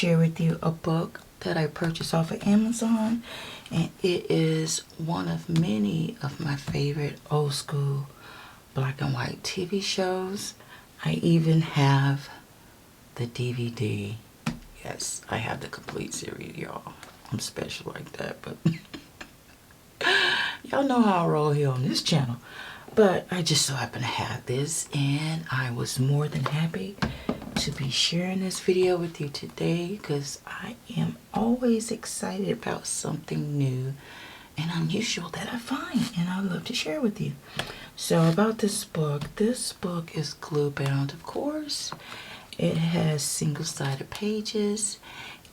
share with you a book that I purchased off of Amazon, and it is one of many of my favorite old school black and white TV shows. I even have the DVD. Yes, I have the complete series, y'all. I'm special like that, but y'all know how I roll here on this channel. But I just so happen to have this, and I was more than happy to be sharing this video with you today because I am always excited about something new and unusual that I find, and I love to share with you. So about this book is glue bound, of course. It has single-sided pages,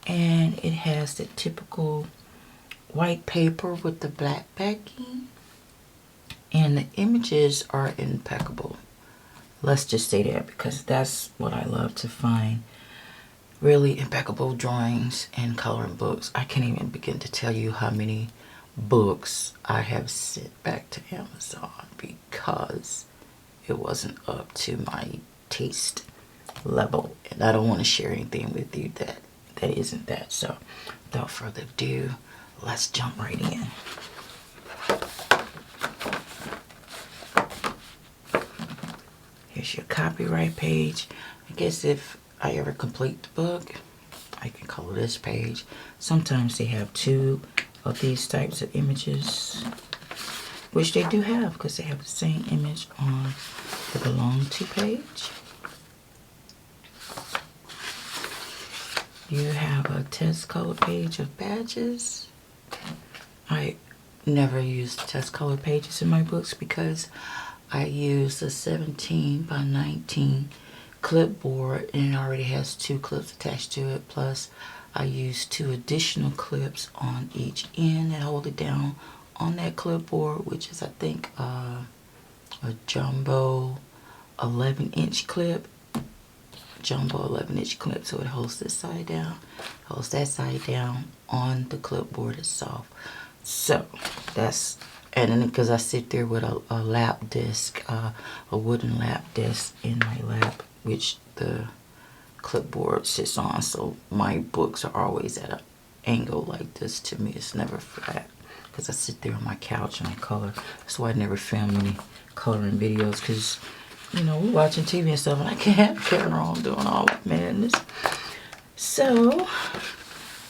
and it has the typical white paper with the black backing, and the images are impeccable. Let's just say that, because that's what I love to find. Really impeccable drawings and coloring books. I can't even begin to tell you how many books I have sent back to Amazon because it wasn't up to my taste level, and I don't want to share anything with you that isn't that. So without further ado, let's jump right in. Here's your copyright page. I guess if I ever complete the book, I can color this page. Sometimes they have two of these types of images, which they do have because they have the same image on the belong to page. You have a test color page of badges. I never use test color pages in my books because I use a 17 by 19 clipboard, and it already has 2 clips attached to it. Plus, I use 2 additional clips on each end that hold it down on that clipboard, which is, I think, a jumbo 11-inch clip. Jumbo 11-inch clip, so it holds this side down, holds that side down on the clipboard itself. So that's, and then because I sit there with a lap disc, a wooden lap disc in my lap, which the clipboard sits on, so my books are always at an angle like this. To me, it's never flat because I sit there on my couch and I color. That's why I never film any coloring videos, because you know, we're watching TV and stuff, and I can't have the camera on doing all that madness. So,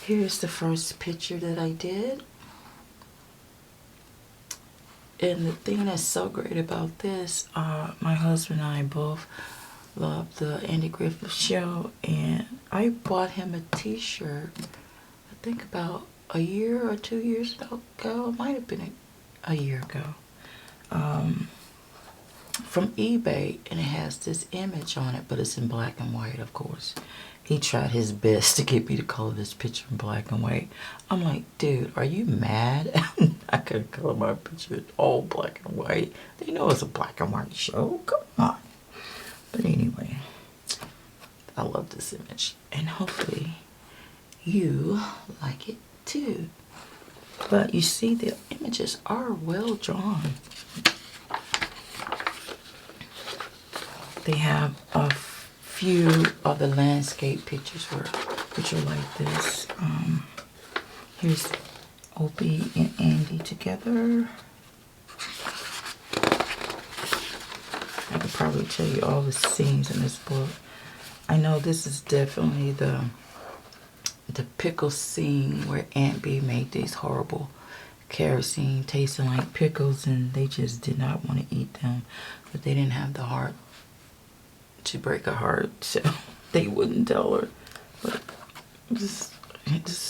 here's the first picture that I did. And the thing that's so great about this, my husband and I both love the Andy Griffith show, and I bought him a t-shirt, I think about a year or 2 years ago. It might have been a year ago. From eBay, and it has this image on it, but it's in black and white, of course. He tried his best to get me to color this picture in black and white. I'm like, dude, are you mad? I couldn't color my picture all black and white. They know it's a black and white show. Come on. But anyway, I love this image, and hopefully you like it too. But you see, the images are well drawn. They have a few of the landscape pictures which are like this. Here's Opie and Andy together. I could probably tell you all the scenes in this book. I know this is definitely the pickle scene where Aunt Bee made these horrible kerosene tasting like pickles, and they just did not want to eat them, but they didn't have the heart to break her heart, so they wouldn't tell her. But this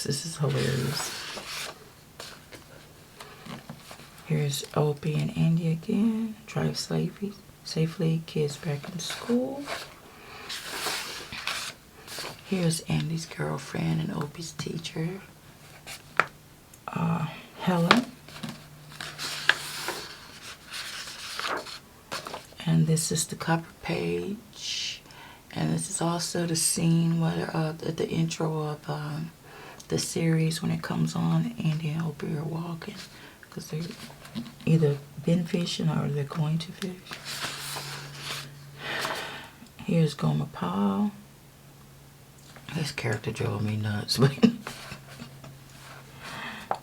is hilarious. Here's Opie and Andy again. Drive safely, kids back in school. Here's Andy's girlfriend and Opie's teacher, Helen. And this is the cover page, and this is also the scene where at the intro of the series, when it comes on, Andy and Opie are walking because they're either been fishing or they're going to fish. Here's Goma Paul. His character drove me nuts, but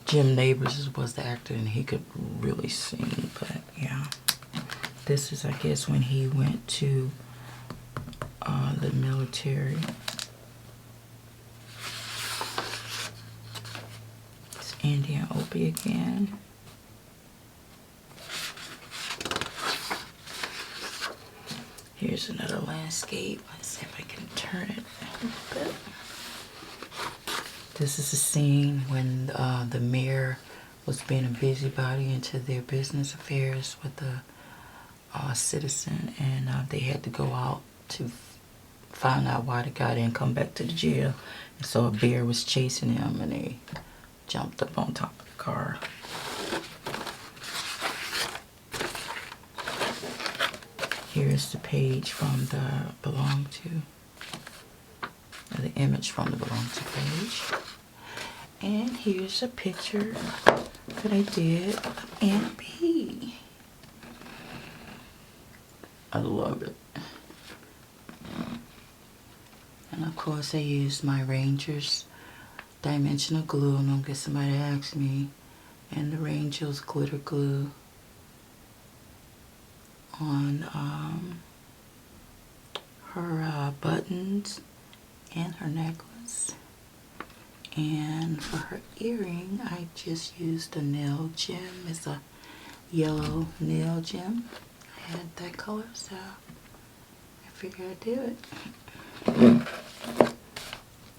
Jim Nabors was the actor and he could really sing, but yeah. This is, I guess, when he went to the military. It's Andy and Opie again. Here's another landscape. Let's see if I can turn it a little bit. This is a scene when the mayor was being a busybody into their business affairs with the citizen, and they had to go out to find out why the guy didn't come back to the jail. And so a bear was chasing him, and they jumped up on top of the car. Here's the page from the belong to, or the image from the belong to page. And here's a picture that I did of Aunt B. I love it. And of course I used my Rangers dimensional glue, and I'll get somebody to ask me, and the Rangers glitter glue on her buttons and her necklace. And for her earring, I just used a nail gem. It's a yellow nail gem. I had that color, so I figured I'd do it.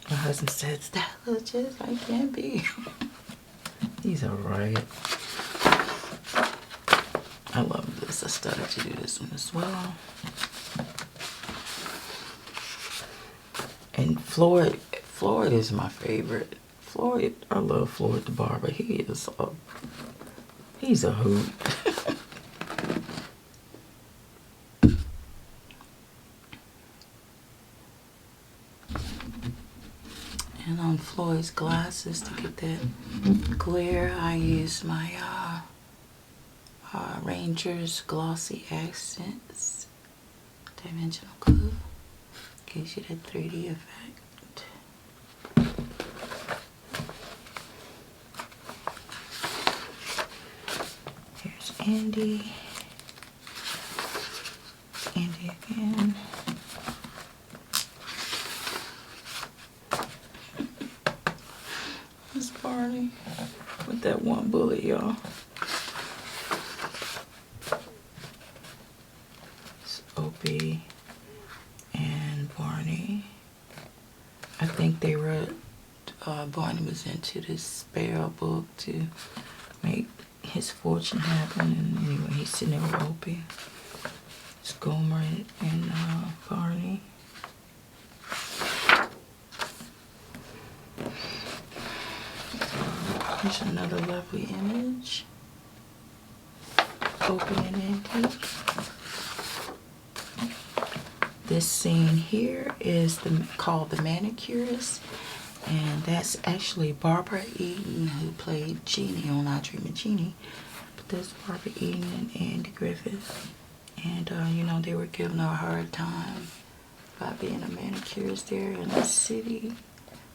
My husband said, that looks just like Aunt B. He's alright. I love this. I started to do this one as well. And Floyd is my favorite. Floyd, I love Floyd the barber. He's a hoot. And on Floyd's glasses, to get that glare, I use my Rangers Glossy Accents dimensional glue. Gives you that 3D effect. Here's Andy. Andy again. This Barney with that one bullet, y'all. It's Opie and Barney. I think they wrote, Barney was into this spell book to make his fortune happen, and anyway, he's sitting there with Opie. It's Gomer and Barney. Here's another lovely image. Opie and Andy. This scene here is called The Manicurist, and that's actually Barbara Eden, who played Jeannie on I Dream of Jeannie. But there's Barbara Eden and Andy Griffith, and you know, they were giving her a hard time by being a manicurist there in the city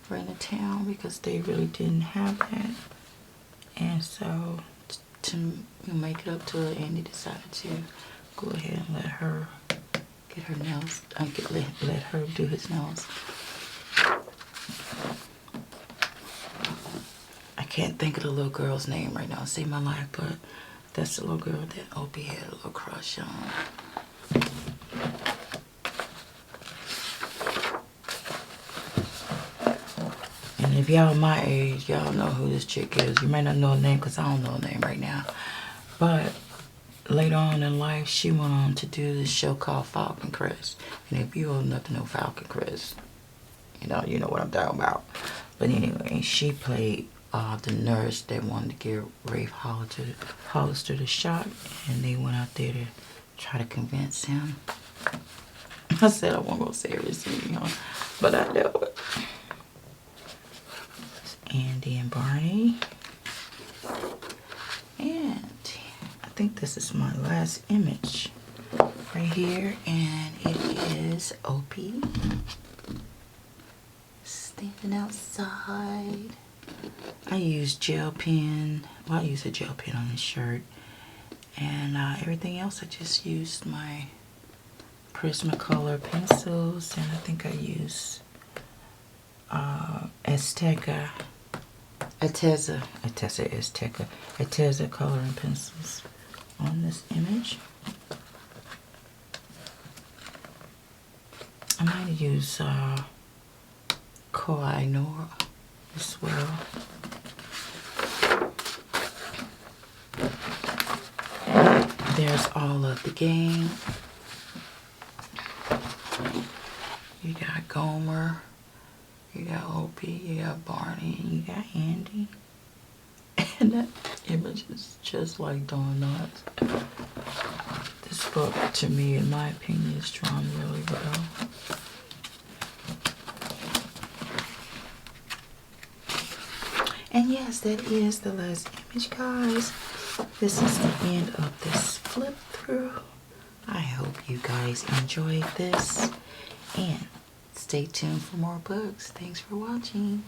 or in the town, because they really didn't have that. And so to make it up to her, Andy decided to go ahead and let her get her nails, let her do his nails. I can't think of the little girl's name right now, save my life, but that's the little girl that Opie had a little crush on. And if y'all my age, y'all know who this chick is. You may not know her name, because I don't know her name right now. But later on in life, she went on to do this show called Falcon Crest. And if you old enough to know Falcon Crest, you know what I'm talking about. But anyway, she played the nurse that wanted to give Rafe Hollister the shot, and they went out there to try to convince him. I said I wasn't gonna say everything, but I know it. It's Andy and Barney, and I think this is my last image right here, and it is Opie Then outside, I use gel pen. Well, I use a gel pen on this shirt. And everything else, I just used my Prismacolor pencils. And I think I use Azteca coloring pencils on this image. I might use Koh-i-Noor as well. There's all of the gang. You got Gomer, you got Opie, you got Barney, and you got Andy. And that image is just like donuts. This book, to me, in my opinion, is drawn really well. And yes, that is the last image, guys. This is the end of this flip through. I hope you guys enjoyed this. And stay tuned for more books. Thanks for watching.